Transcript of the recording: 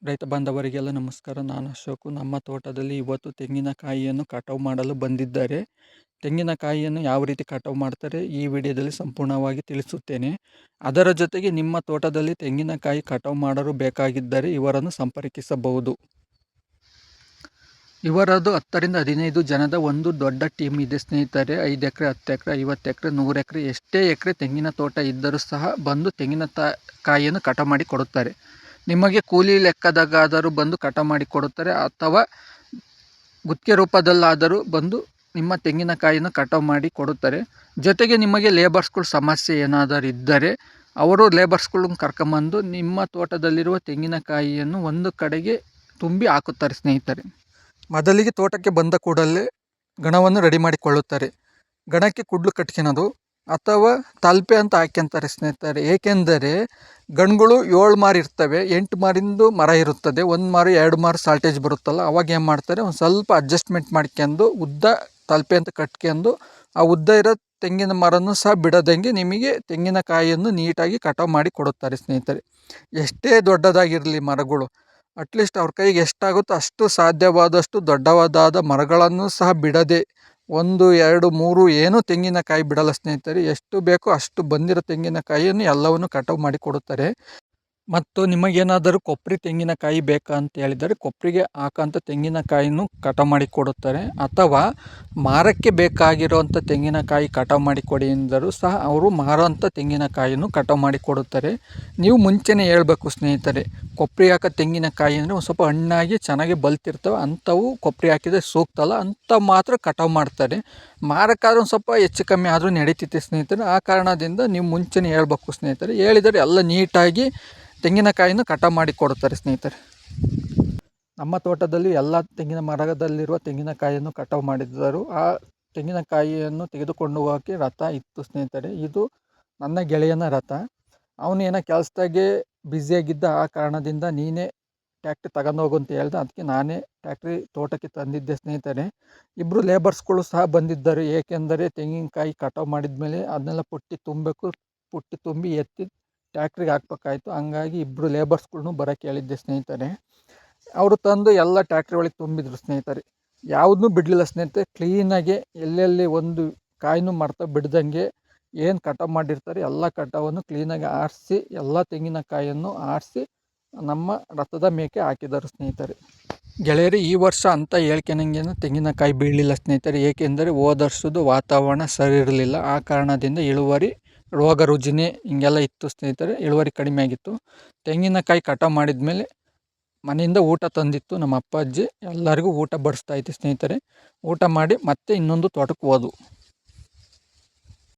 ರೈತ ಬಾಂಧವರಿಗೆಲ್ಲ ನಮಸ್ಕಾರ. ನಾನು ಅಶೋಕು. ನಮ್ಮ ತೋಟದಲ್ಲಿ ಇವತ್ತು ತೆಂಗಿನಕಾಯಿಯನ್ನು ಕಟಾವು ಮಾಡಲು ಬಂದಿದ್ದಾರೆ. ತೆಂಗಿನಕಾಯಿಯನ್ನು ಯಾವ ರೀತಿ ಕಟಾವು ಮಾಡ್ತಾರೆ ಈ ವಿಡಿಯೋದಲ್ಲಿ ಸಂಪೂರ್ಣವಾಗಿ ತಿಳಿಸುತ್ತೇನೆ. ಅದರ ಜೊತೆಗೆ ನಿಮ್ಮ ತೋಟದಲ್ಲಿ ತೆಂಗಿನಕಾಯಿ ಕಟಾವು ಮಾಡಲು ಬೇಕಾಗಿದ್ದರೆ ಇವರನ್ನು ಸಂಪರ್ಕಿಸಬಹುದು. ಇವರದು 10 ರಿಂದ 15 ಜನದ ಒಂದು ದೊಡ್ಡ ಟೀಮ್ ಇದೆ ಸ್ನೇಹಿತರೆ. 5 ಎಕರೆ, 10 ಎಕರೆ, 50 ಎಕರೆ, 100 ಎಕರೆ, ಎಷ್ಟೇ ಎಕರೆ ತೆಂಗಿನ ತೋಟ ಇದ್ದರೂ ಸಹ ಬಂದು ಕಾಯಿಯನ್ನು ಕಟಾವು ಮಾಡಿ ಕೊಡುತ್ತಾರೆ. ನಿಮಗೆ ಕೂಲಿ ಲೆಕ್ಕದಾಗಾದರೂ ಬಂದು ಕಟಾವು ಮಾಡಿ ಕೊಡುತ್ತಾರೆ, ಅಥವಾ ಗುತ್ತಿಗೆ ರೂಪದಲ್ಲಾದರೂ ಬಂದು ನಿಮ್ಮ ತೆಂಗಿನಕಾಯಿಯನ್ನು ಕಟಾವು ಮಾಡಿ ಕೊಡುತ್ತಾರೆ. ಜೊತೆಗೆ ನಿಮಗೆ ಲೇಬರ್ಸ್ಗಳ ಸಮಸ್ಯೆ ಏನಾದರೂ ಇದ್ದರೆ ಅವರು ಲೇಬರ್ಸ್ಗಳನ್ನ ಕರ್ಕೊಂಬಂದು ನಿಮ್ಮ ತೋಟದಲ್ಲಿರುವ ತೆಂಗಿನಕಾಯಿಯನ್ನು ಒಂದು ಕಡೆಗೆ ತುಂಬಿ ಹಾಕುತ್ತಾರೆ ಸ್ನೇಹಿತರೆ. ಮೊದಲಿಗೆ ತೋಟಕ್ಕೆ ಬಂದ ಕೂಡಲೇ ಗಣವನ್ನು ರೆಡಿ ಮಾಡಿಕೊಳ್ಳುತ್ತಾರೆ. ಗಣಕ್ಕೆ ಕುಡ್ಲು ಕಟ್ಕೊಳೋದು ಅಥವಾ ತಲ್ಪೆ ಅಂತ ಹಾಕ್ಯಂತಾರೆ ಸ್ನೇಹಿತರೆ. ಏಕೆಂದರೆ ಗಣಗಳು 7 ಮಾರು ಇರ್ತವೆ, 8 ಮಾರಿಂದು ಮರ ಇರುತ್ತದೆ. 1 ಮಾರು 2 ಮಾರು ಸಾಲ್ಟೇಜ್ ಬರುತ್ತಲ್ಲ, ಅವಾಗ ಏನು ಮಾಡ್ತಾರೆ, ಒಂದು ಸ್ವಲ್ಪ ಅಡ್ಜಸ್ಟ್ಮೆಂಟ್ ಮಾಡ್ಕೊಂಡು ಉದ್ದ ತಲ್ಪೆ ಅಂತ ಕಟ್ಕೊಂಡು ಆ ಉದ್ದ ಇರೋ ತೆಂಗಿನ ಮರನೂ ಸಹ ಬಿಡದಂಗೆ ನಿಮಗೆ ತೆಂಗಿನಕಾಯಿಯನ್ನು ನೀಟಾಗಿ ಕಟಾವು ಮಾಡಿ ಕೊಡುತ್ತಾರೆ ಸ್ನೇಹಿತರೆ. ಎಷ್ಟೇ ದೊಡ್ಡದಾಗಿರಲಿ ಮರಗಳು, ಅಟ್ಲೀಸ್ಟ್ ಅವ್ರ ಕೈಗೆ ಎಷ್ಟಾಗುತ್ತೋ ಅಷ್ಟು ಸಾಧ್ಯವಾದಷ್ಟು ದೊಡ್ಡವಾದ ಮರಗಳನ್ನು ಸಹ ಬಿಡದೆ 1, 2, 3 ಏನೂ ತೆಂಗಿನಕಾಯಿ ಬಿಡಲ್ಲ ಸ್ನೇಹಿತರೆ. ಎಷ್ಟು ಬೇಕೋ ಅಷ್ಟು ಬಂದಿರೋ ತೆಂಗಿನಕಾಯಿಯನ್ನು ಎಲ್ಲವನ್ನು ಕಟಾವು ಮಾಡಿ ಕೊಡುತ್ತಾರೆ. ಮತ್ತು ನಿಮಗೇನಾದರೂ ಕೊಬ್ಬರಿ ತೆಂಗಿನಕಾಯಿ ಬೇಕಾ ಅಂತ ಹೇಳಿದರೆ ಕೊಬ್ಬರಿಗೆ ಹಾಕೋಂಥ ತೆಂಗಿನಕಾಯಿನೂ ಕಟಾವು ಮಾಡಿ ಕೊಡುತ್ತಾರೆ. ಅಥವಾ ಮಾರಕ್ಕೆ ಬೇಕಾಗಿರುವಂಥ ತೆಂಗಿನಕಾಯಿ ಕಟಾವು ಮಾಡಿ ಕೊಡಿ ಎಂದರೂ ಸಹ ಅವರು ಮಾರೋಂಥ ತೆಂಗಿನಕಾಯಿಯನ್ನು ಕಟಾವು ಮಾಡಿ ಕೊಡುತ್ತಾರೆ. ನೀವು ಮುಂಚೆನೇ ಹೇಳ್ಬೇಕು ಸ್ನೇಹಿತರೆ, ಕೊಬ್ಬರಿ ಹಾಕೋ ತೆಂಗಿನಕಾಯಿ ಅಂದರೆ ಒಂದು ಸ್ವಲ್ಪ ಹಣ್ಣಾಗಿ ಚೆನ್ನಾಗಿ ಬಲ್ತಿರ್ತವೆ, ಅಂಥವು ಕೊಬ್ಬರಿ ಹಾಕಿದರೆ ಸೂಕ್ತ ಅಲ್ಲ, ಅಂಥ ಮಾತ್ರ ಕಟಾವು ಮಾಡ್ತಾರೆ. ಮಾರಕ್ಕಾದ್ರೂ ಒಂದು ಸ್ವಲ್ಪ ಹೆಚ್ಚು ಕಮ್ಮಿ ಆದರೂ ನಡೀತೈತೆ ಸ್ನೇಹಿತರೆ. ಆ ಕಾರಣದಿಂದ ನೀವು ಮುಂಚೆನೇ ಹೇಳ್ಬೇಕು ಸ್ನೇಹಿತರೆ. ಹೇಳಿದರೆ ಎಲ್ಲ ನೀಟಾಗಿ ತೆಂಗಿನಕಾಯಿಯನ್ನು ಕಟಾವು ಮಾಡಿ ಕೊಡುತ್ತಾರೆ ಸ್ನೇಹಿತರೆ. ನಮ್ಮ ತೋಟದಲ್ಲಿ ಎಲ್ಲ ತೆಂಗಿನ ಮರದಲ್ಲಿರುವ ತೆಂಗಿನಕಾಯಿಯನ್ನು ಕಟಾವು ಮಾಡಿದ್ದರು. ಆ ತೆಂಗಿನಕಾಯಿಯನ್ನು ತೆಗೆದುಕೊಂಡು ಹೋಗೋಕ್ಕೆ ರಥ ಇತ್ತು ಸ್ನೇಹಿತರೆ. ಇದು ನನ್ನ ಗೆಳೆಯನ ರಥ. ಅವನು ಏನೋ ಕೆಲಸದಾಗೆ ಬ್ಯುಸಿಯಾಗಿದ್ದ, ಆ ಕಾರಣದಿಂದ ನೀನೇ ಟ್ಯಾಕ್ಟ್ರಿ ತಗೊಂಡು ಹೋಗು ಅಂತ ಹೇಳ್ದೆ. ಅದಕ್ಕೆ ನಾನೇ ಟ್ಯಾಕ್ಟ್ರಿ ತೋಟಕ್ಕೆ ತಂದಿದ್ದೆ ಸ್ನೇಹಿತರೆ. ಇಬ್ಬರು ಲೇಬರ್ಸ್ಗಳು ಸಹ ಬಂದಿದ್ದರು. ಏಕೆಂದರೆ ತೆಂಗಿನಕಾಯಿ ಕಟಾವು ಮಾಡಿದ ಮೇಲೆ ಅದನ್ನೆಲ್ಲ ಪುಟ್ಟಿ ತುಂಬಬೇಕು, ಪುಟ್ಟಿ ತುಂಬಿ ಎತ್ತಿ ಟ್ಯಾಕ್ಟ್ರಿಗೆ ಹಾಕ್ಬೇಕಾಯ್ತು. ಹಂಗಾಗಿ ಇಬ್ಬರು ಲೇಬರ್ಸ್ಗಳ್ನು ಬರೋಕ್ಕೆ ಹೇಳಿದ್ದೆ ಸ್ನೇಹಿತರೆ. ಅವರು ತಂದು ಎಲ್ಲ ಟ್ಯಾಕ್ಟ್ರಿ ಒಳಗೆ ತುಂಬಿದ್ರು ಸ್ನೇಹಿತರೆ. ಯಾವುದನ್ನೂ ಬಿಡಲಿಲ್ಲ ಸ್ನೇಹಿತರೆ. ಕ್ಲೀನಾಗಿ ಎಲ್ಲೆಲ್ಲಿ ಒಂದು ಕಾಯಿನೂ ಮರ್ತ ಬಿಡ್ದಂಗೆ ಏನು ಕಟಾವು ಮಾಡಿರ್ತಾರೆ ಎಲ್ಲ ಕಟಾವನ್ನು ಕ್ಲೀನಾಗಿ ಆರಿಸಿ ಎಲ್ಲ ತೆಂಗಿನಕಾಯಿಯನ್ನು ಆರಿಸಿ ನಮ್ಮ ರಥದ ಮೇಕೆ ಹಾಕಿದರು ಸ್ನೇಹಿತರೆ. ಗೆಳೆಯರು, ಈ ವರ್ಷ ಅಂತ ಹೇಳ್ಕೊಳಂಗೇನು ತೆಂಗಿನಕಾಯಿ ಬೀಳಲಿಲ್ಲ ಸ್ನೇಹಿತರೆ. ಏಕೆಂದರೆ ಹೋದ ವರ್ಷದ ವಾತಾವರಣ ಸರಿ ಇರಲಿಲ್ಲ. ಆ ಕಾರಣದಿಂದ ಇಳುವರಿ ರೋಗ ರುಜಿನ ಹಿಂಗೆಲ್ಲ ಇತ್ತು ಸ್ನೇಹಿತರೆ. ಇಳುವರಿ ಕಡಿಮೆ ಆಗಿತ್ತು. ತೆಂಗಿನಕಾಯಿ ಕಟಾವು ಮಾಡಿದ ಮೇಲೆ ಮನೆಯಿಂದ ಊಟ ತಂದಿತ್ತು ನಮ್ಮ ಅಪ್ಪಾಜಿ. ಎಲ್ಲರಿಗೂ ಊಟ ಬಡಿಸ್ತಾ ಇತ್ತು ಸ್ನೇಹಿತರೆ. ಊಟ ಮಾಡಿ ಮತ್ತೆ ಇನ್ನೊಂದು ತೋಟಕ್ಕೆ ಹೋದ್ವು.